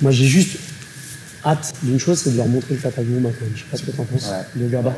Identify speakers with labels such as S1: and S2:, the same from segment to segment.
S1: Moi, j'ai juste hâte d'une chose, c'est de leur montrer le Kataguruma quand même. Je sais pas ce que t'en penses, de Gaba.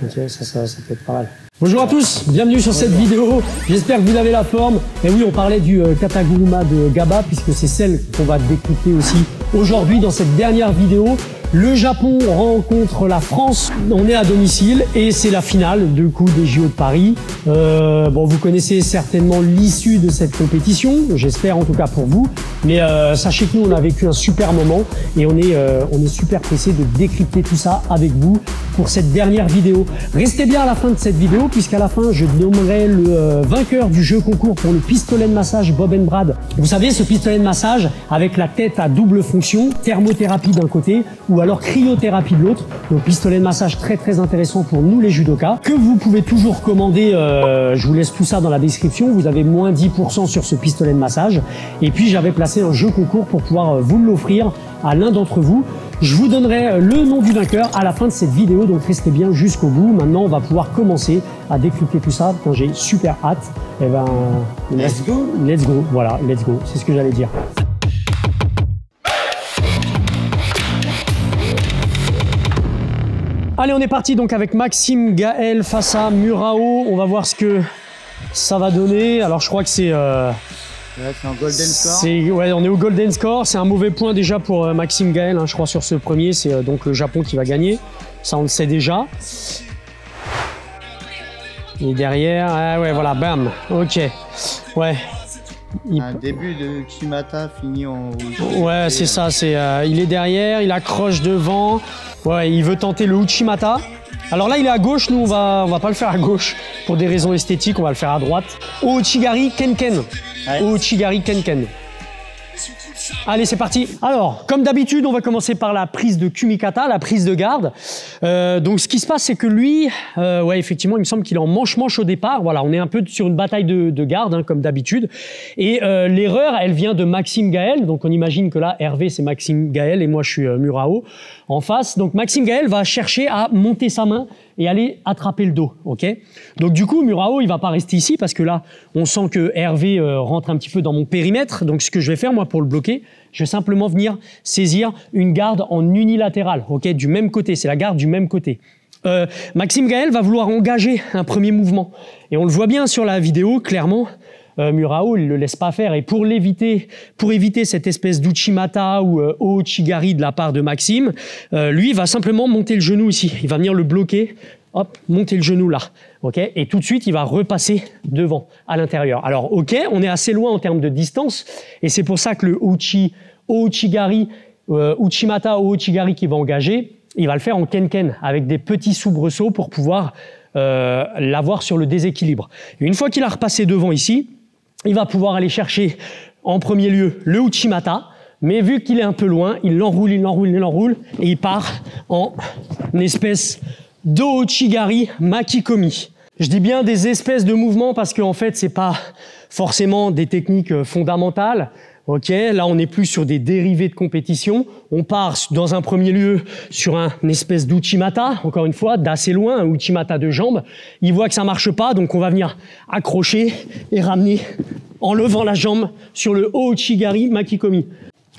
S1: Ok, ça peut être pas mal. Bonjour à tous, bienvenue sur cette vidéo. J'espère que vous avez la forme. Et oui, on parlait du Kataguruma de Gaba, puisque c'est celle qu'on va décrypter aussi aujourd'hui dans cette dernière vidéo. Le Japon rencontre la France, on est à domicile et c'est la finale du coup des JO de Paris. Bon, vous connaissez certainement l'issue de cette compétition, j'espère en tout cas pour vous. Mais sachez que nous on a vécu un super moment et on est super pressé de décrypter tout ça avec vous pour cette dernière vidéo. Restez bien à la fin de cette vidéo puisqu'à la fin je nommerai le vainqueur du jeu concours pour le pistolet de massage Bob & Brad. Vous savez, ce pistolet de massage avec la tête à double fonction, thermothérapie d'un côté ou alors cryothérapie de l'autre. Donc pistolet de massage très intéressant pour nous les judokas, que vous pouvez toujours commander, je vous laisse tout ça dans la description, vous avez moins 10% sur ce pistolet de massage. Et puis j'avais placé un jeu concours pour pouvoir vous l'offrir à l'un d'entre vous. Je vous donnerai le nom du vainqueur à la fin de cette vidéo, donc restez bien jusqu'au bout. Maintenant on va pouvoir commencer à décrypter tout ça, quand j'ai super hâte. Et ben, let's go, voilà, let's go, c'est ce que j'allais dire. Allez, on est parti donc avec Maxime Gaël face à Murao. On va voir ce que ça va donner. Alors, je crois que c'est...
S2: c'est un golden score.
S1: Ouais, on est au golden score. C'est un mauvais point déjà pour Maxime Gaël, hein, je crois, sur ce premier. C'est donc le Japon qui va gagner. Ça, on le sait déjà. Et derrière... Ah ouais, voilà, bam. OK. Ouais.
S2: Un début de Uchimata fini en rouge.
S1: Ouais, c'est ça. Il est derrière, il accroche devant. Ouais, il veut tenter le Uchimata. Alors là, il est à gauche. Nous, on va pas le faire à gauche pour des raisons esthétiques. On va le faire à droite. Ouchigari Kenken. Ouais. Ouchigari Kenken. Allez, c'est parti. Alors, comme d'habitude, on va commencer par la prise de Kumikata, la prise de garde. Donc, ce qui se passe, c'est que lui, ouais, effectivement, il me semble qu'il est en manche-manche au départ. Voilà, on est un peu sur une bataille de garde, hein, comme d'habitude. Et l'erreur, elle vient de Maxime Gaël. Donc, on imagine que là, Hervé, c'est Maxime Gaël et moi, je suis Murao en face. Donc, Maxime Gaël va chercher à monter sa main et aller attraper le dos, ok? Donc du coup, Murao, il va pas rester ici parce que là, on sent que Hervé rentre un petit peu dans mon périmètre. Donc ce que je vais faire, moi, pour le bloquer, je vais simplement venir saisir une garde en unilatéral, ok? Du même côté, c'est la garde du même côté. Maxime Gaël va vouloir engager un premier mouvement. Et on le voit bien sur la vidéo, clairement. Murao, il ne le laisse pas faire. Et pour éviter cette espèce d'Uchimata ou Ouchigari de la part de Maxime, lui, il va simplement monter le genou ici. Il va venir le bloquer, hop, monter le genou là. Okay, et tout de suite, il va repasser devant, à l'intérieur. Alors, ok, on est assez loin en termes de distance. Et c'est pour ça que le Ouchigari, Uchimata ou Ouchigari qu'il va engager, il va le faire en Kenken, avec des petits soubresauts pour pouvoir l'avoir sur le déséquilibre. Et une fois qu'il a repassé devant ici, il va pouvoir aller chercher en premier lieu le Uchimata, mais vu qu'il est un peu loin, il l'enroule, et il part en espèce d'Ouchigari Makikomi. Je dis bien des espèces de mouvements parce qu'en fait, c'est pas forcément des techniques fondamentales. Ok, là on n'est plus sur des dérivés de compétition. On part dans un premier lieu sur un espèce d'Uchimata, encore une fois, d'assez loin, un Uchimata de jambes. Il voit que ça marche pas, donc on va venir accrocher et ramener en levant la jambe sur le Ouchigari Makikomi.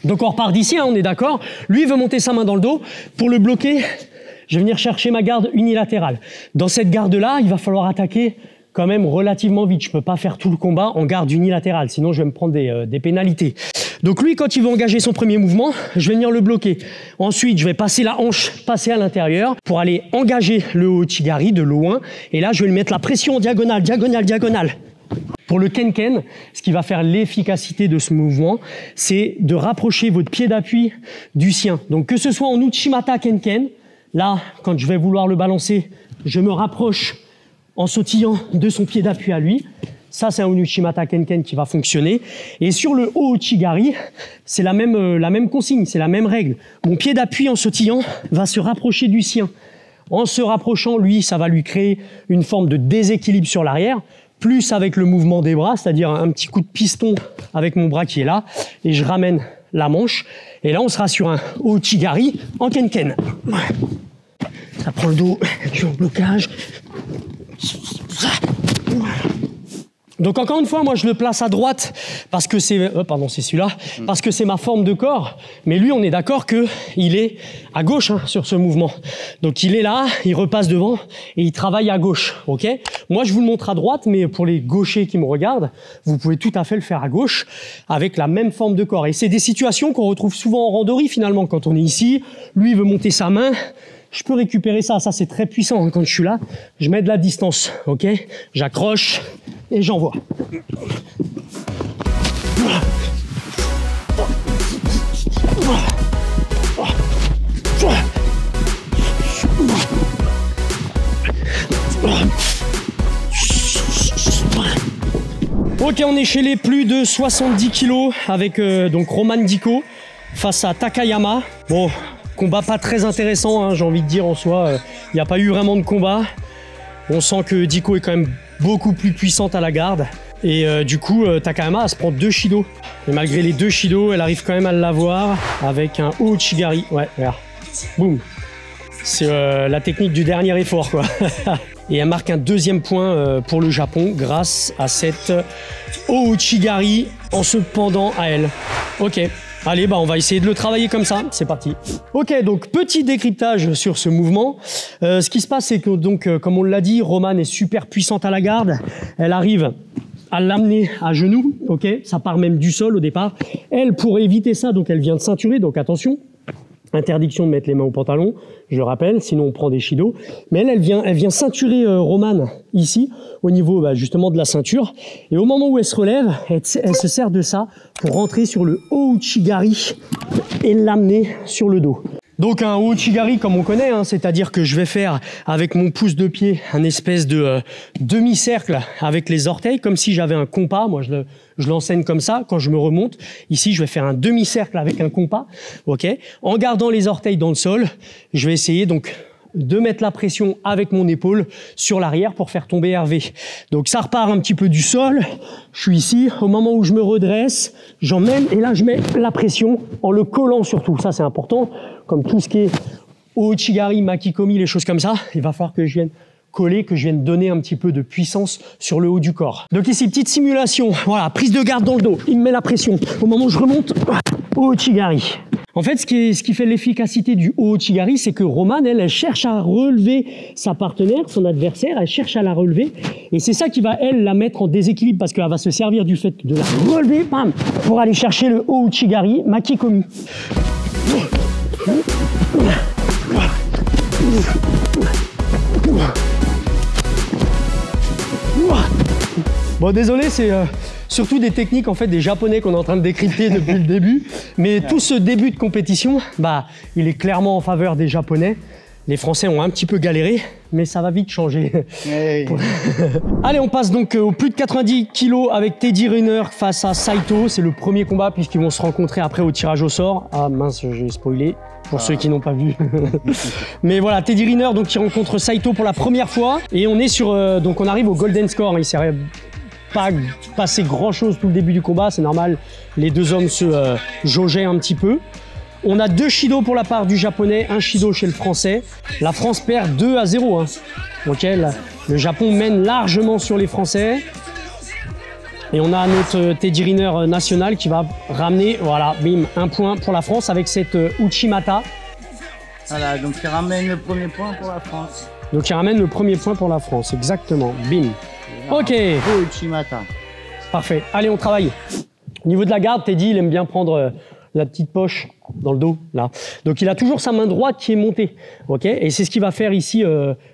S1: Donc on repart d'ici, hein, on est d'accord. Lui il veut monter sa main dans le dos. Pour le bloquer, je vais venir chercher ma garde unilatérale. Dans cette garde-là, il va falloir attaquer quand même relativement vite. Je peux pas faire tout le combat en garde unilatérale, sinon je vais me prendre des pénalités. Donc lui, quand il veut engager son premier mouvement, je vais venir le bloquer. Ensuite, je vais passer la hanche, passer à l'intérieur pour aller engager le Ouchigari de loin. Et là, je vais lui mettre la pression en diagonale, diagonale. Pour le Kenken, ce qui va faire l'efficacité de ce mouvement, c'est de rapprocher votre pied d'appui du sien. Donc que ce soit en Uchimata Kenken, là, quand je vais vouloir le balancer, je me rapproche en sautillant de son pied d'appui à lui. Ça, c'est un Uchimata Kenken qui va fonctionner. Et sur le Ouchigari, c'est la même consigne, c'est la même règle. Mon pied d'appui en sautillant va se rapprocher du sien. En se rapprochant, lui, ça va lui créer une forme de déséquilibre sur l'arrière, plus avec le mouvement des bras, c'est-à-dire un petit coup de piston avec mon bras qui est là, et je ramène la manche. Et là, on sera sur un Ouchigari en Kenken. Ça prend le dos, je suis en blocage. Donc encore une fois, moi je le place à droite parce que c'est, pardon, c'est celui-là, parce que c'est ma forme de corps. Mais lui, on est d'accord que il est à gauche hein, sur ce mouvement. Donc il est là, il repasse devant et il travaille à gauche, ok? Moi je vous le montre à droite, mais pour les gauchers qui me regardent, vous pouvez tout à fait le faire à gauche avec la même forme de corps. Et c'est des situations qu'on retrouve souvent en randonnée finalement quand on est ici. Lui il veut monter sa main. Je peux récupérer ça, ça c'est très puissant hein, quand je suis là. Je mets de la distance, ok? J'accroche et j'envoie. Ok, on est chez les plus de 70 kilos avec donc Roman Diko face à Takayama. Bon, combat pas très intéressant, hein, j'ai envie de dire en soi. Il n'y a pas eu vraiment de combat. On sent que Diko est quand même beaucoup plus puissante à la garde. Et du coup, Takayama, elle se prend 2 Shido. Et malgré les 2 Shido, elle arrive quand même à l'avoir avec un Ouchigari. Ouais, regarde. Boum. C'est la technique du dernier effort, quoi. Et elle marque un 2e point pour le Japon grâce à cette Ouchigari en se pendant à elle. Ok. Allez, bah on va essayer de le travailler comme ça. C'est parti. Ok, donc petit décryptage sur ce mouvement. Ce qui se passe, c'est que donc, comme on l'a dit, Roman est super puissante à la garde. Elle arrive à l'amener à genoux. Ok, ça part même du sol au départ. Elle, pour éviter ça, donc elle vient de ceinturer. Donc attention. Interdiction de mettre les mains au pantalon, je le rappelle, sinon on prend des Shido. Mais elle vient ceinturer Roman ici, au niveau justement de la ceinture. Et au moment où elle se relève, elle se sert de ça pour rentrer sur le Ouchigari et l'amener sur le dos. Donc un Ouchigari comme on connaît, hein, c'est-à-dire que je vais faire avec mon pouce de pied un espèce de demi-cercle avec les orteils, comme si j'avais un compas. Moi je l'enseigne comme ça quand je me remonte. Ici je vais faire un demi-cercle avec un compas, ok. En gardant les orteils dans le sol, je vais essayer donc de mettre la pression avec mon épaule sur l'arrière pour faire tomber Hervé. Donc ça repart un petit peu du sol. Je suis ici. Au moment où je me redresse, j'emmène et là je mets la pression en le collant surtout. Ça c'est important. Comme tout ce qui est Ouchigari, Makikomi, les choses comme ça, il va falloir que je vienne coller, que je vienne donner un petit peu de puissance sur le haut du corps. Donc ici, petite simulation. Voilà, prise de garde dans le dos. Il me met la pression. Au moment où je remonte, Ouchigari. En fait, ce qui fait l'efficacité du Ouchigari, c'est que Roman, elle cherche à relever sa partenaire, son adversaire, elle cherche à la relever. Et c'est ça qui va, elle, la mettre en déséquilibre parce qu'elle va se servir du fait de la relever, bam, pour aller chercher le Ouchigari Makikomi. Bon, désolé, c'est surtout des techniques en fait des Japonais qu'on est en train de décrypter depuis le début. Mais tout ce début de compétition, bah, il est clairement en faveur des Japonais. Les Français ont un petit peu galéré, mais ça va vite changer. Hey. Allez, on passe donc au plus de 90 kilos avec Teddy Riner face à Saito. C'est le premier combat puisqu'ils vont se rencontrer après au tirage au sort. Ah mince, j'ai spoilé pour ceux qui n'ont pas vu. Mais voilà, Teddy Riner donc qui rencontre Saito pour la première fois. Et on est sur, donc on arrive au golden score. Il s'est pas passé grand chose tout le début du combat, c'est normal. Les deux hommes se jaugeaient un petit peu. On a 2 Shido pour la part du japonais, 1 Shido chez le français. La France perd 2-0. Hein. Ok, le Japon mène largement sur les Français. Et on a notre Teddy Riner national qui va ramener, voilà, bim, 1 point pour la France avec cette Uchimata.
S2: Voilà, donc il ramène le premier point pour la France.
S1: Donc il ramène le premier point pour la France, exactement, bim. Ok.
S2: Uchimata.
S1: Parfait, allez on travaille. Au niveau de la garde, Teddy, il aime bien prendre la petite poche dans le dos, là. Donc il a toujours sa main droite qui est montée, ok. Et c'est ce qui va faire ici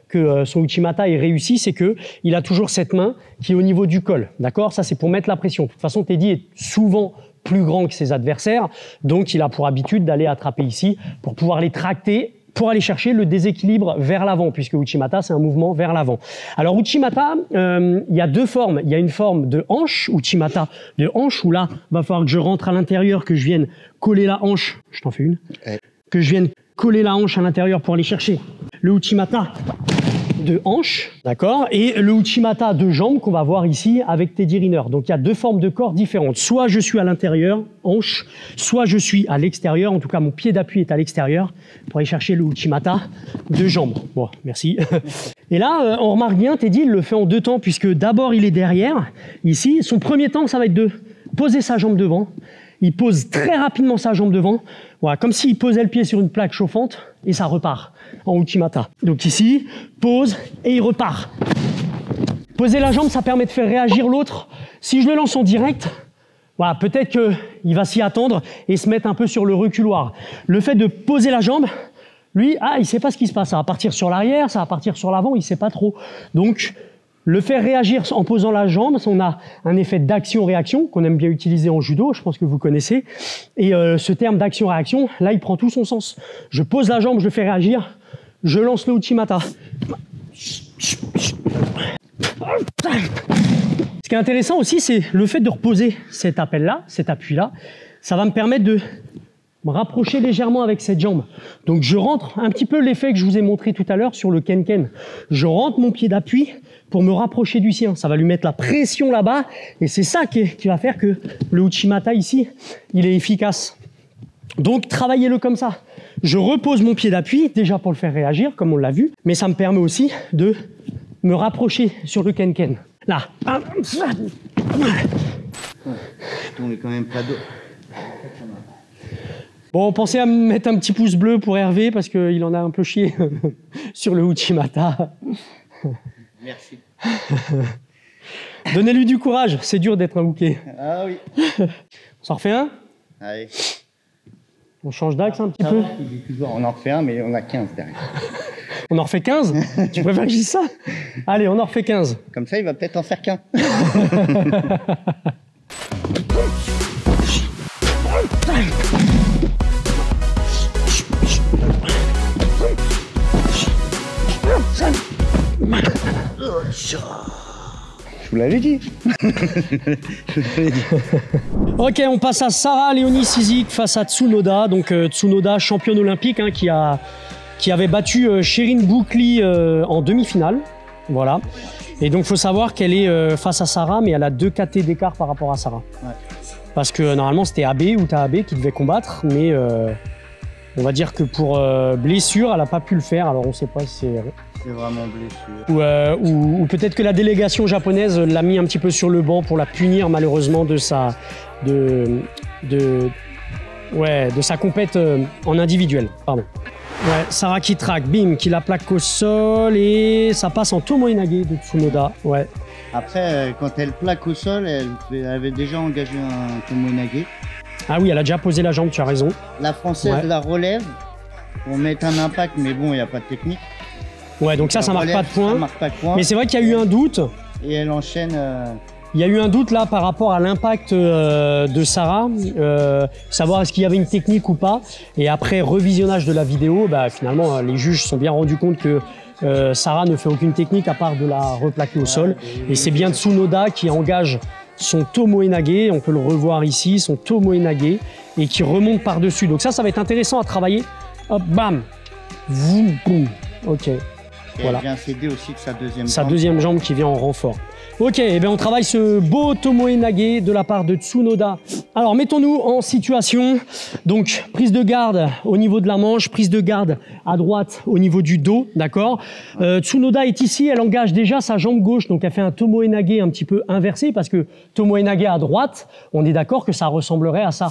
S1: que son Uchimata est réussi, c'est que il a toujours cette main qui est au niveau du col, d'accord. Ça c'est pour mettre la pression. De toute façon, Teddy est souvent plus grand que ses adversaires, donc il a pour habitude d'aller attraper ici pour pouvoir les tracter, pour aller chercher le déséquilibre vers l'avant, puisque Uchimata, c'est un mouvement vers l'avant. Alors Uchimata, il y a 2 formes. Il y a une forme de hanche, Uchimata de hanche, où là, va falloir que je rentre à l'intérieur, que je vienne coller la hanche. Je t'en fais une. Que je vienne coller la hanche à l'intérieur pour aller chercher le Uchimata de hanche, d'accord, et le Uchimata de jambes qu'on va voir ici avec Teddy Riner. Donc il y a deux formes de corps différentes. Soit je suis à l'intérieur, hanche, soit je suis à l'extérieur. En tout cas, mon pied d'appui est à l'extérieur pour aller chercher le Uchimata de jambes. Bon, merci. Et là, on remarque bien, Teddy, il le fait en deux temps, puisque d'abord il est derrière. Ici, son premier temps, ça va être de poser sa jambe devant. Il pose très rapidement sa jambe devant, voilà, comme s'il posait le pied sur une plaque chauffante, et ça repart en Uchimata. Donc ici, pose, et il repart. Poser la jambe, ça permet de faire réagir l'autre. Si je le lance en direct, voilà, peut-être qu'il va s'y attendre et se mettre un peu sur le reculoir. Le fait de poser la jambe, lui, il ne sait pas ce qui se passe. Ça va partir sur l'arrière, ça va partir sur l'avant, il ne sait pas trop. Donc, le faire réagir en posant la jambe, on a un effet d'action-réaction qu'on aime bien utiliser en judo, je pense que vous connaissez. Et ce terme d'action-réaction, là, il prend tout son sens. Je pose la jambe, je le fais réagir, je lance le Uchimata. Ce qui est intéressant aussi, c'est le fait de reposer cet appel-là, cet appui-là. Ça va me permettre de me rapprocher légèrement avec cette jambe. Donc je rentre un petit peu l'effet que je vous ai montré tout à l'heure sur le Ken-Ken. Je rentre mon pied d'appui pour me rapprocher du sien. Ça va lui mettre la pression là-bas et c'est ça qui va faire que le Uchimata ici, il est efficace. Donc travaillez-le comme ça. Je repose mon pied d'appui, déjà pour le faire réagir, comme on l'a vu, mais ça me permet aussi de me rapprocher sur le Ken-Ken. Là.
S2: On est quand même pas d'eau.
S1: Bon, pensez à me mettre un petit pouce bleu pour Hervé, parce qu'il en a un peu chié sur le Uchimata.
S2: Merci.
S1: Donnez-lui du courage, c'est dur d'être un bouquet.
S2: Ah oui.
S1: On s'en refait un?
S2: Allez.
S1: On change d'axe un petit peu?
S2: On en refait un, mais on a 15 derrière.
S1: On en refait 15? Tu préfères que je dise ça? Allez, on en refait 15.
S2: Comme ça, il va peut-être en faire qu'un. Je vous l'avais dit.
S1: Ok, on passe à Sarah Léonie Sizik face à Tsunoda. Donc Tsunoda, championne olympique, hein, qui avait battu Shirin Boukli en demi-finale. Voilà. Et donc il faut savoir qu'elle est face à Sarah, mais elle a 2 KT d'écart par rapport à Sarah. Ouais. Parce que normalement c'était AB ou Tahabé qui devait combattre, mais on va dire que pour blessure, elle n'a pas pu le faire. Alors on ne sait pas si c'est...
S2: C'est vraiment blessure.
S1: Ou peut-être que la délégation japonaise l'a mis un petit peu sur le banc pour la punir malheureusement de sa compète en individuel. Pardon. Ouais, Sarah qui traque, bim, qui la plaque au sol et ça passe en Tomoe Nage de Tsunoda. Ouais.
S2: Après, quand elle plaque au sol, elle avait déjà engagé un Tomoe Nage.
S1: Ah oui, elle a déjà posé la jambe, tu as raison.
S2: La française la relève pour mettre un impact, mais bon, il n'y a pas de technique.
S1: Ouais, donc ça marque pas de point.
S2: Ça marque pas de point.
S1: Mais c'est vrai qu'il y a eu un doute.
S2: Et elle enchaîne.
S1: Il y a eu un doute là par rapport à l'impact de Sarah, savoir est-ce qu'il y avait une technique ou pas. Et après revisionnage de la vidéo, finalement les juges se sont bien rendus compte que Sarah ne fait aucune technique à part de la replaquer au sol. Et c'est bien Tsunoda qui engage son Tomoe Nage, on peut le revoir ici, son Tomoe Nage, et qui remonte par-dessus. Donc ça va être intéressant à travailler. Hop, bam, boum, boum. Ok.
S2: Et voilà. Elle vient s'aider aussi de sa deuxième jambe.
S1: Sa deuxième jambe qui vient en renfort. Ok, eh bien on travaille ce beau Tomoe Nage de la part de Tsunoda. Alors mettons-nous en situation. Donc prise de garde au niveau de la manche, prise de garde à droite au niveau du dos, d'accord. Tsunoda est ici, elle engage déjà sa jambe gauche, donc elle fait un Tomoe Nage un petit peu inversé parce que Tomoe Nage à droite, on est d'accord que ça ressemblerait à ça.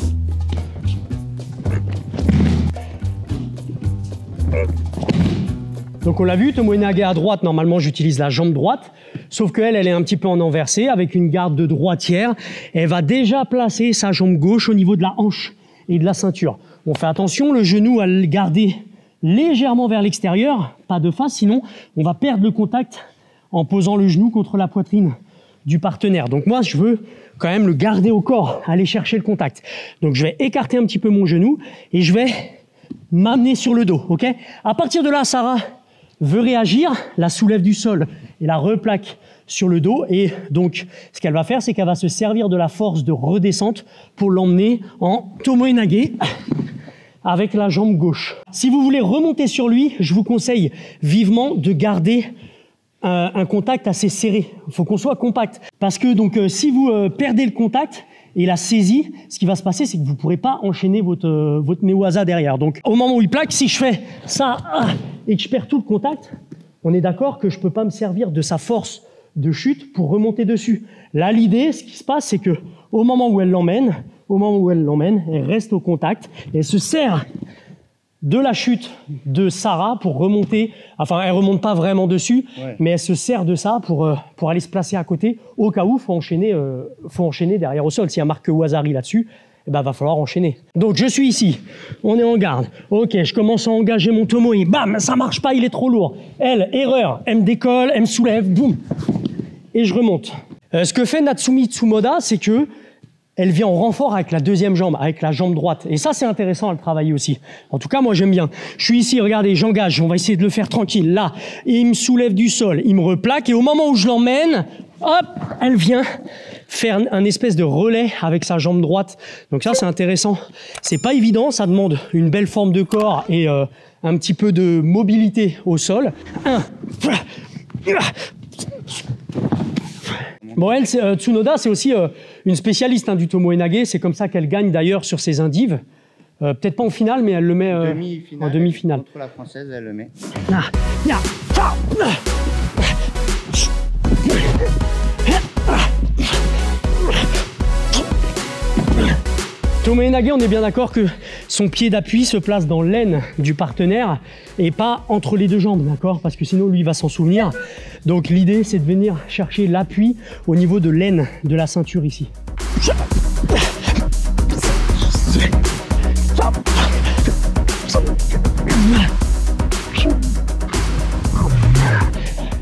S1: Donc on l'a vu, Tomoe Nage à droite, normalement j'utilise la jambe droite, sauf qu'elle, elle est un petit peu en inversé, avec une garde de droitière. Elle va déjà placer sa jambe gauche au niveau de la hanche et de la ceinture. On fait attention, le genou à le garder légèrement vers l'extérieur, pas de face, sinon on va perdre le contact en posant le genou contre la poitrine du partenaire. Donc moi je veux quand même le garder au corps, aller chercher le contact. Donc je vais écarter un petit peu mon genou et je vais m'amener sur le dos, ok? À partir de là, Sarah veut réagir, la soulève du sol et la replaque sur le dos. Et donc, ce qu'elle va faire, c'est qu'elle va se servir de la force de redescente pour l'emmener en Tomoe Nage avec la jambe gauche. Si vous voulez remonter sur lui, je vous conseille vivement de garder un contact assez serré. Il faut qu'on soit compact. Parce que donc, si vous perdez le contact et la saisie, ce qui va se passer, c'est que vous ne pourrez pas enchaîner votre Newaza derrière. Donc, au moment où il plaque, si je fais ça et que je perds tout le contact, on est d'accord que je ne peux pas me servir de sa force de chute pour remonter dessus. Là, l'idée, ce qui se passe, c'est que au moment où elle l'emmène, elle reste au contact et elle se sert de la chute de Sarah pour remonter. Enfin, elle remonte pas vraiment dessus, mais elle se sert de ça pour aller se placer à côté au cas où faut enchaîner derrière au sol. S'il y a marque Wazari là-dessus, eh ben, va falloir enchaîner. Donc, je suis ici. On est en garde. Ok, je commence à engager mon Tomoe. Bam, ça marche pas, il est trop lourd. Elle, erreur. Elle me décolle, elle me soulève. Boum. Et je remonte. Ce que fait Natsumi Tsumoda, c'est que elle vient en renfort avec la deuxième jambe, avec la jambe droite. Et ça, c'est intéressant à le travailler aussi. En tout cas, moi, j'aime bien. Je suis ici, regardez, j'engage. On va essayer de le faire tranquille. Là, et il me soulève du sol, il me replaque. Et au moment où je l'emmène, hop, elle vient faire un espèce de relais avec sa jambe droite. Donc ça, c'est intéressant. C'est pas évident, ça demande une belle forme de corps et un petit peu de mobilité au sol. Bon, elle, Tsunoda, c'est aussi une spécialiste du Tomoe Nage. C'est comme ça qu'elle gagne d'ailleurs sur ses indives. Peut-être pas en finale, mais elle le met en demi-finale.
S2: Contre la française, elle le met.
S1: Tomoe Nage, on est bien d'accord que son pied d'appui se place dans l'aine du partenaire et pas entre les deux jambes, d'accord? Parce que sinon, lui, il va s'en souvenir. Donc, l'idée, c'est de venir chercher l'appui au niveau de l'aine de la ceinture ici.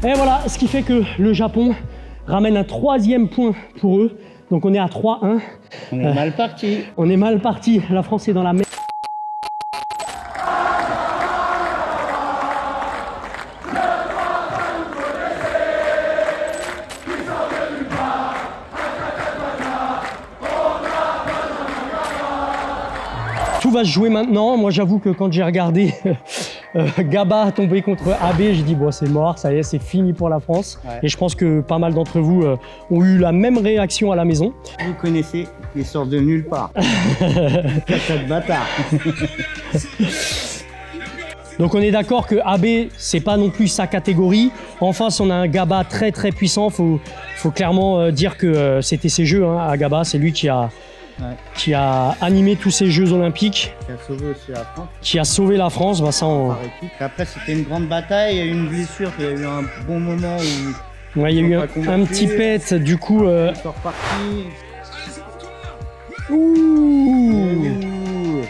S1: Et voilà, ce qui fait que le Japon ramène un 3e point pour eux. Donc, on est à 3-1.
S2: On est mal parti.
S1: On est mal parti. La France est dans la merde. Tout va se jouer maintenant. Moi, j'avoue que quand j'ai regardé Gaba tomber contre Abe, j'ai dit bon, c'est mort, ça y est, c'est fini pour la France. Ouais. Et je pense que pas mal d'entre vous ont eu la même réaction à la maison.
S2: Vous connaissez, ils sortent de nulle part. Caca de bâtard.
S1: Donc on est d'accord que Abe, c'est pas non plus sa catégorie. En face, on a un Gaba très très puissant. Faut clairement dire que c'était ses jeux à Gaba. C'est lui qui a animé tous ces Jeux Olympiques.
S2: Qui a sauvé aussi la France.
S1: Qui a sauvé la France. Bah, ça,
S2: Après, c'était une grande bataille. Il y a eu une blessure. Il y a eu un bon moment où...
S1: Ouais, il y a eu un petit pet. Du coup... Ouh.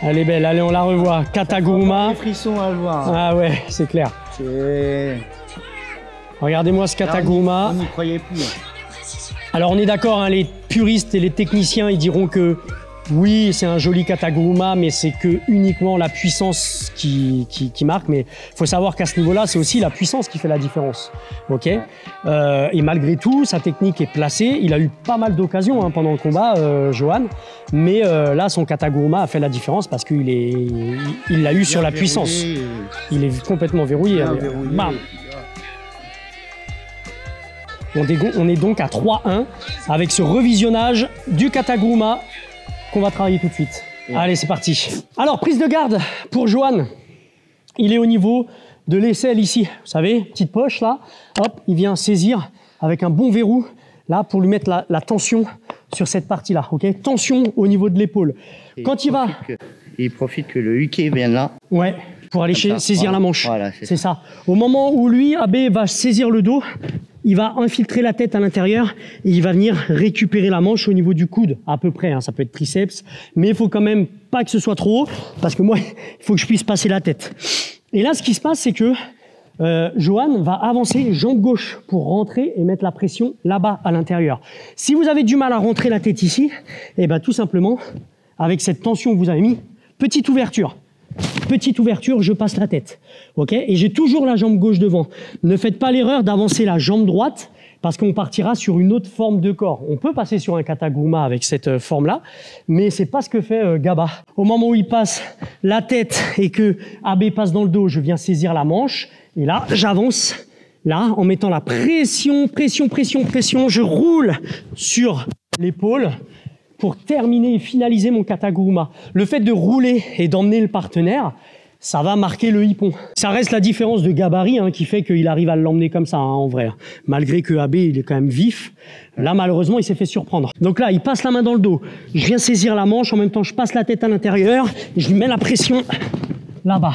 S1: Elle est belle. Allez, on la revoit. Kataguruma.
S2: Des frissons à le voir.
S1: Ah ouais, c'est clair. Regardez-moi ce Kataguruma.
S2: On n'y croyait plus.
S1: Alors on est d'accord, les puristes et les techniciens, ils diront que oui, c'est un joli Kataguruma, mais c'est que uniquement la puissance qui marque. Mais il faut savoir qu'à ce niveau-là, c'est aussi la puissance qui fait la différence. Ok. Et malgré tout, sa technique est placée. Il a eu pas mal d'occasions pendant le combat, Johan. Mais là, son Kataguruma a fait la différence parce qu'il l'a eu sur la puissance. Il est complètement verrouillé. Bam. On est donc à 3-1 avec ce revisionnage du Kataguruma qu'on va travailler tout de suite. Ouais. Allez, c'est parti. Alors, prise de garde pour Johan. Il est au niveau de l'aisselle ici. Vous savez, petite poche là. Hop, il vient saisir avec un bon verrou là pour lui mettre la tension sur cette partie-là. Ok, tension au niveau de l'épaule. Quand il va...
S2: Il profite que le huquet vienne là.
S1: Ouais. Pour aller saisir la manche. Voilà, c'est ça. Au moment où lui, Abe, va saisir le dos, il va infiltrer la tête à l'intérieur et il va venir récupérer la manche au niveau du coude, à peu près. Ça peut être triceps, mais il faut quand même pas que ce soit trop haut, parce que moi, il faut que je puisse passer la tête. Et là, ce qui se passe, c'est que Johan va avancer jambe gauche pour rentrer et mettre la pression là-bas à l'intérieur. Si vous avez du mal à rentrer la tête ici, eh ben, tout simplement, avec cette tension que vous avez mis, petite ouverture, je passe la tête, ok? Et j'ai toujours la jambe gauche devant. Ne faites pas l'erreur d'avancer la jambe droite parce qu'on partira sur une autre forme de corps. On peut passer sur un Kataguruma avec cette forme-là, mais c'est pas ce que fait Gaba. Au moment où il passe la tête et que Abe passe dans le dos, je viens saisir la manche et là, j'avance là, en mettant la pression, je roule sur l'épaule pour terminer et finaliser mon kataguruma. Le fait de rouler et d'emmener le partenaire, ça va marquer le hippon. Ça reste la différence de gabarit qui fait qu'il arrive à l'emmener comme ça en vrai. Malgré que AB, il est quand même vif. Là, malheureusement, il s'est fait surprendre. Donc là, il passe la main dans le dos. Je viens saisir la manche, en même temps, je passe la tête à l'intérieur. Je lui mets la pression là-bas.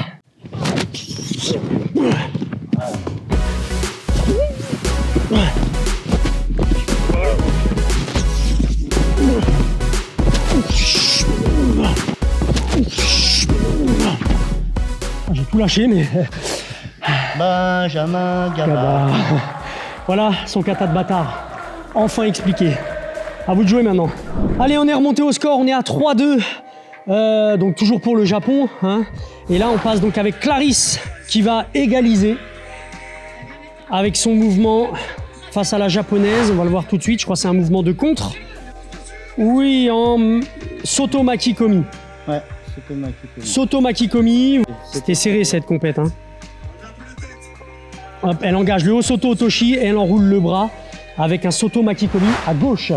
S1: J'ai tout lâché, mais...
S2: Benjamin Gaba.
S1: Voilà son kata de bâtard. Enfin expliqué. À vous de jouer maintenant. Allez, on est remonté au score, on est à 3-2. Donc toujours pour le Japon. Et là, on passe donc avec Clarisse qui va égaliser avec son mouvement face à la japonaise. On va le voir tout de suite. Je crois que c'est un mouvement de contre. Oui, en Soto Makikomi.
S2: Ouais, Soto Makikomi.
S1: Soto Makikomi. C'était serré cette compète. Hop, elle engage le haut Soto Otoshi et elle enroule le bras avec un Soto Makikomi à gauche.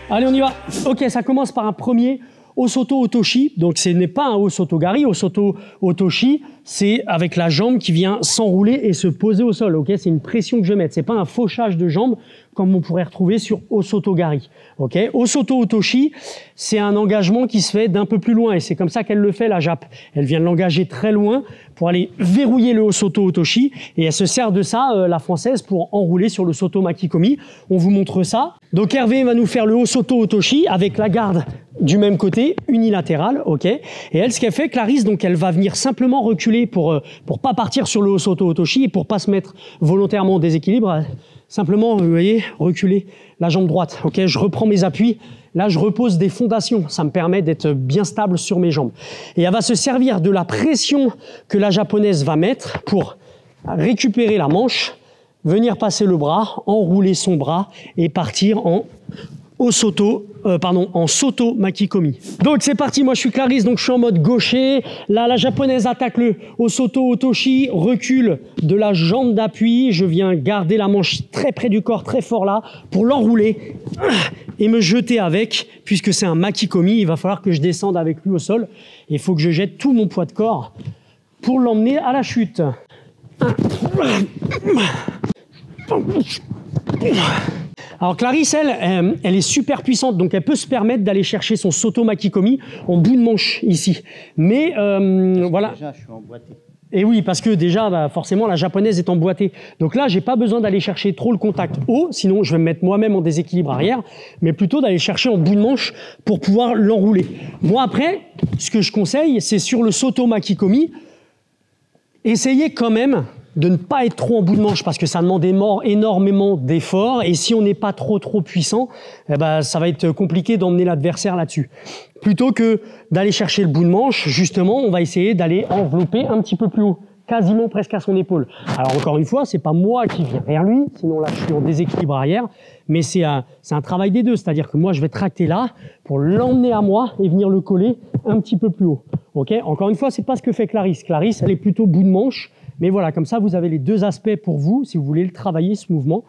S1: Allez, on y va. Ok, ça commence par un premier Osoto Otoshi. Donc, ce n'est pas un Osotogari. Osoto Otoshi, c'est avec la jambe qui vient s'enrouler et se poser au sol. Ok, c'est une pression que je mets. C'est pas un fauchage de jambe comme on pourrait retrouver sur Osotogari. Ok, Osoto Otoshi, c'est un engagement qui se fait d'un peu plus loin et c'est comme ça qu'elle le fait, la Jap. Elle vient de l'engager très loin pour aller verrouiller le Osoto Otoshi et elle se sert de ça, la française, pour enrouler sur le Soto Makikomi. On vous montre ça. Donc Hervé va nous faire le Osoto Otoshi avec la garde du même côté, unilatérale, ok. Et elle, ce qu'elle fait, Clarisse, donc elle va venir simplement reculer pour pas partir sur le Osoto Otoshi et pour pas se mettre volontairement en déséquilibre. Simplement, vous voyez, reculer la jambe droite. Ok, je reprends mes appuis. Là, je repose des fondations. Ça me permet d'être bien stable sur mes jambes. Et elle va se servir de la pression que la japonaise va mettre pour récupérer la manche, venir passer le bras, enrouler son bras et partir en Soto Makikomi. Donc c'est parti, moi je suis Clarisse, donc je suis en mode gaucher. Là, la japonaise attaque le Osoto Otoshi, recule de la jambe d'appui. Je viens garder la manche très près du corps, très fort là, pour l'enrouler et me jeter avec. Puisque c'est un Makikomi, il va falloir que je descende avec lui au sol. Il faut que je jette tout mon poids de corps pour l'emmener à la chute. Alors Clarisse, elle est super puissante, donc elle peut se permettre d'aller chercher son Soto Makikomi en bout de manche ici. Mais voilà.
S2: Déjà, je suis emboîté.
S1: Et oui, parce que déjà, forcément, la japonaise est emboîtée. Donc là, j'ai pas besoin d'aller chercher trop le contact haut, sinon je vais me mettre moi-même en déséquilibre arrière, mais plutôt d'aller chercher en bout de manche pour pouvoir l'enrouler. Moi, après, ce que je conseille, c'est sur le Soto Makikomi, essayez quand même de ne pas être trop en bout de manche parce que ça demande énormément d'efforts et si on n'est pas trop puissant, eh ben, ça va être compliqué d'emmener l'adversaire là-dessus. Plutôt que d'aller chercher le bout de manche, justement, on va essayer d'aller envelopper un petit peu plus haut, quasiment presque à son épaule. Alors encore une fois, c'est pas moi qui viens vers lui, sinon là je suis en déséquilibre arrière, mais c'est un travail des deux, c'est-à-dire que moi je vais tracter là pour l'emmener à moi et venir le coller un petit peu plus haut. Ok, encore une fois, c'est pas ce que fait Clarisse. Clarisse, elle est plutôt bout de manche. Mais voilà, comme ça, vous avez les deux aspects pour vous, si vous voulez le travailler, ce mouvement.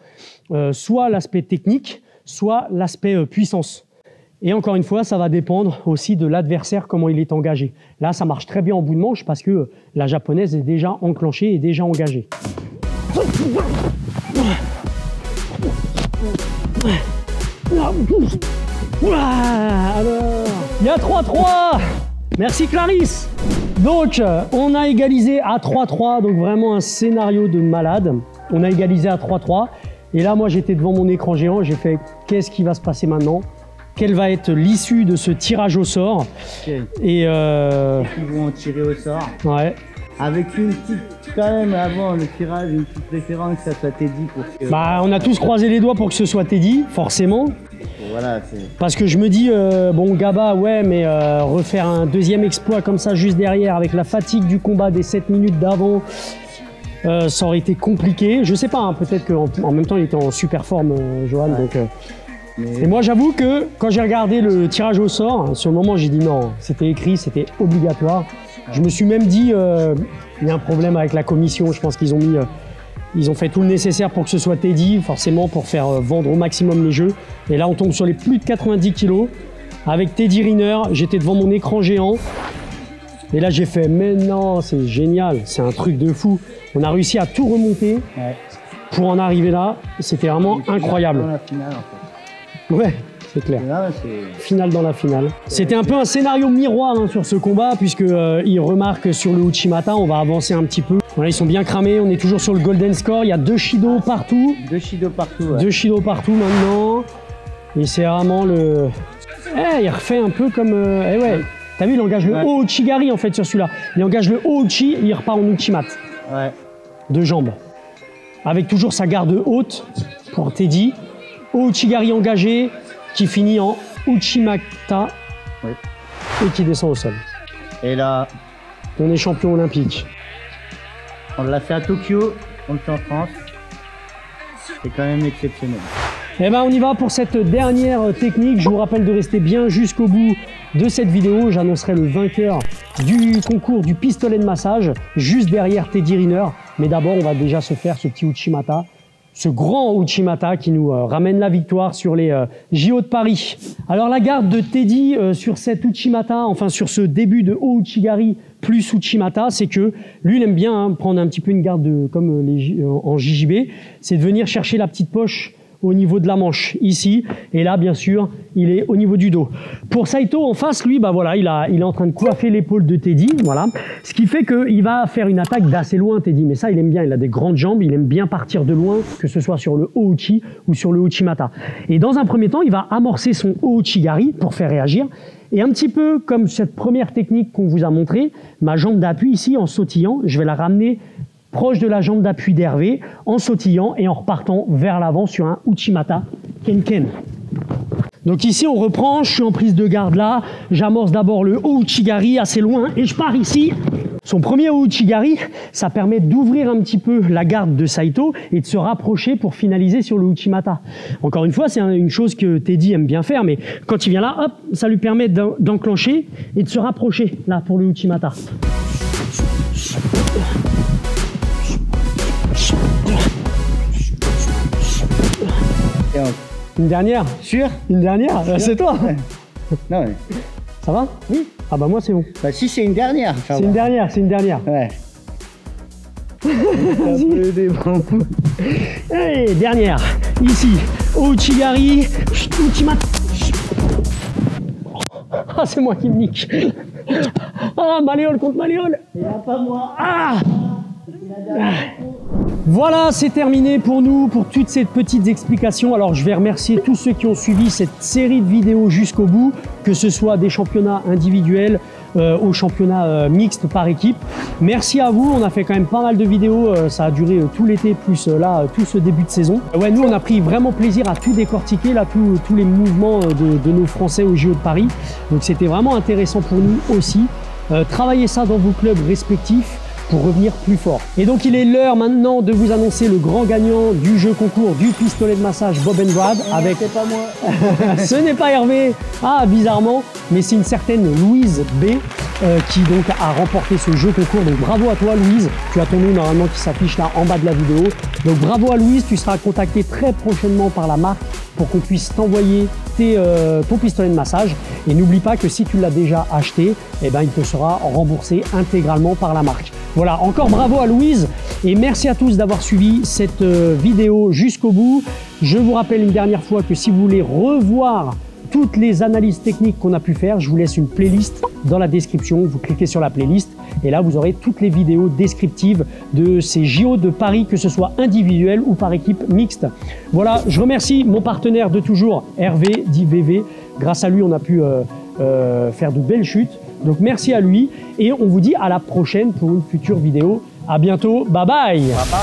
S1: Soit l'aspect technique, soit l'aspect puissance. Et encore une fois, ça va dépendre aussi de l'adversaire, comment il est engagé. Là, ça marche très bien en bout de manche parce que la japonaise est déjà enclenchée et déjà engagée. Alors, il y a 3-3. Merci Clarisse. Donc, on a égalisé à 3-3, donc vraiment un scénario de malade. On a égalisé à 3-3. Et là, moi, j'étais devant mon écran géant. J'ai fait, qu'est-ce qui va se passer maintenant? Quelle va être l'issue de ce tirage au sort?
S2: Okay.
S1: Et
S2: ils vont en tirer au sort.
S1: Ouais.
S2: Avec une petite, quand même, avant le tirage, une petite préférence, ça soit Teddy pour que...
S1: Bah, on a tous croisé les doigts pour que ce soit Teddy, forcément.
S2: Voilà,
S1: parce que je me dis, bon, Gaba, ouais, mais refaire un deuxième exploit comme ça juste derrière, avec la fatigue du combat des 7 minutes d'avant, ça aurait été compliqué. Je sais pas, hein, peut-être qu'en même temps, il était en super forme, Johan. Ouais. Donc, Et moi, j'avoue que quand j'ai regardé le tirage au sort, sur le moment, j'ai dit non, c'était écrit, c'était obligatoire. Je me suis même dit, il y a un problème avec la commission, je pense qu'ils ont mis Ils ont fait tout le nécessaire pour que ce soit Teddy, forcément pour faire vendre au maximum les jeux. Et là, on tombe sur les plus de 90 kilos. Avec Teddy Riner, j'étais devant mon écran géant. Et là, j'ai fait, mais non, c'est génial, c'est un truc de fou. On a réussi à tout remonter pour en arriver là. C'était vraiment incroyable.
S2: Dans la finale, en fait.
S1: Ouais, c'est clair.
S2: Là,
S1: Finale dans la finale. C'était un peu un scénario miroir hein, sur ce combat, puisque il remarque sur le Uchimata, on va avancer un petit peu. Voilà, ils sont bien cramés, on est toujours sur le golden score. Il y a 2 Shido partout.
S2: 2 Shido partout. Ouais.
S1: 2 Shido partout maintenant. Et c'est vraiment le... il refait un peu comme... ouais. T'as vu, il engage le haut Uchigari en fait sur celui-là. Il engage le haut Uchi et il repart en Uchimata.
S2: Ouais.
S1: 2 jambes. Avec toujours sa garde haute pour Teddy. Haut Uchigari engagé qui finit en Uchimata et qui descend au sol.
S2: Et là,
S1: on est champion olympique.
S2: On l'a fait à Tokyo, on le fait en France. C'est quand même exceptionnel.
S1: Eh ben on y va pour cette dernière technique. Je vous rappelle de rester bien jusqu'au bout de cette vidéo. J'annoncerai le vainqueur du concours du pistolet de massage juste derrière Teddy Riner. Mais d'abord, on va déjà se faire ce petit Uchimata, ce grand Uchimata qui nous ramène la victoire sur les JO de Paris. Alors la garde de Teddy sur cet Uchimata, enfin sur ce début de haut Uchigari plus Uchimata, c'est que lui il aime bien prendre un petit peu une garde comme en JJB, c'est de venir chercher la petite poche au niveau de la manche, ici, et là, bien sûr, il est au niveau du dos. Pour Saito, en face, lui, bah voilà, il est en train de coiffer l'épaule de Teddy, voilà, ce qui fait qu'il va faire une attaque d'assez loin, Teddy, mais ça, il aime bien, il a des grandes jambes, il aime bien partir de loin, que ce soit sur le haut Uchi ou sur le Uchimata. Et dans un premier temps, il va amorcer son haut Uchigari pour faire réagir, et un petit peu comme cette première technique qu'on vous a montrée, ma jambe d'appui ici, en sautillant, je vais la ramener proche de la jambe d'appui d'Hervé, en sautillant et en repartant vers l'avant sur un Uchimata Ken-Ken. Donc ici, on reprend, je suis en prise de garde là, j'amorce d'abord le haut Uchigari assez loin et je pars ici. Son premier haut Uchigari, ça permet d'ouvrir un petit peu la garde de Saito et de se rapprocher pour finaliser sur le Uchimata. Encore une fois, c'est une chose que Teddy aime bien faire, mais quand il vient là, hop, ça lui permet d'enclencher et de se rapprocher là pour le Uchimata. Une dernière? Sûr? Une dernière? C'est toi?
S2: Non, mais...
S1: Ça va? Oui. Ah bah moi c'est bon.
S2: Bah si c'est une dernière.
S1: C'est une dernière, c'est une dernière.
S2: Ouais.
S1: Allez, dernière. Ici, Uchigari, Uchimata. Ah, c'est moi qui me nique. Ah, Malléole contre Malléole.
S2: Il n'y a pas moi.
S1: Ah! Voilà, c'est terminé pour nous, pour toutes ces petites explications. Alors, je vais remercier tous ceux qui ont suivi cette série de vidéos jusqu'au bout, que ce soit des championnats individuels au championnat mixte par équipe. Merci à vous, on a fait quand même pas mal de vidéos, ça a duré tout l'été, plus là, tout ce début de saison. Ouais, nous, on a pris vraiment plaisir à tout décortiquer, là, tous les mouvements de nos Français au JO de Paris. Donc, c'était vraiment intéressant pour nous aussi. Travaillez ça dans vos clubs respectifs pour revenir plus fort. Et donc il est l'heure maintenant de vous annoncer le grand gagnant du jeu concours du pistolet de massage Bob & Brad avec...
S2: C'est pas moi.
S1: Ce n'est pas Hervé, bizarrement, mais c'est une certaine Louise B qui donc a remporté ce jeu concours. Donc bravo à toi Louise, tu as ton nom normalement qui s'affiche là en bas de la vidéo. Donc bravo à Louise, tu seras contactée très prochainement par la marque pour qu'on puisse t'envoyer ton pistolet de massage. Et n'oublie pas que si tu l'as déjà acheté, eh ben, il te sera remboursé intégralement par la marque. Voilà, encore bravo à Louise et merci à tous d'avoir suivi cette vidéo jusqu'au bout. Je vous rappelle une dernière fois que si vous voulez revoir toutes les analyses techniques qu'on a pu faire, je vous laisse une playlist dans la description. Vous cliquez sur la playlist et là vous aurez toutes les vidéos descriptives de ces JO de Paris, que ce soit individuel ou par équipe mixte. Voilà, je remercie mon partenaire de toujours, Hervé, dit VV. Grâce à lui, on a pu faire de belles chutes. Donc merci à lui et on vous dit à la prochaine pour une future vidéo. À bientôt, bye bye.
S2: Bye bye.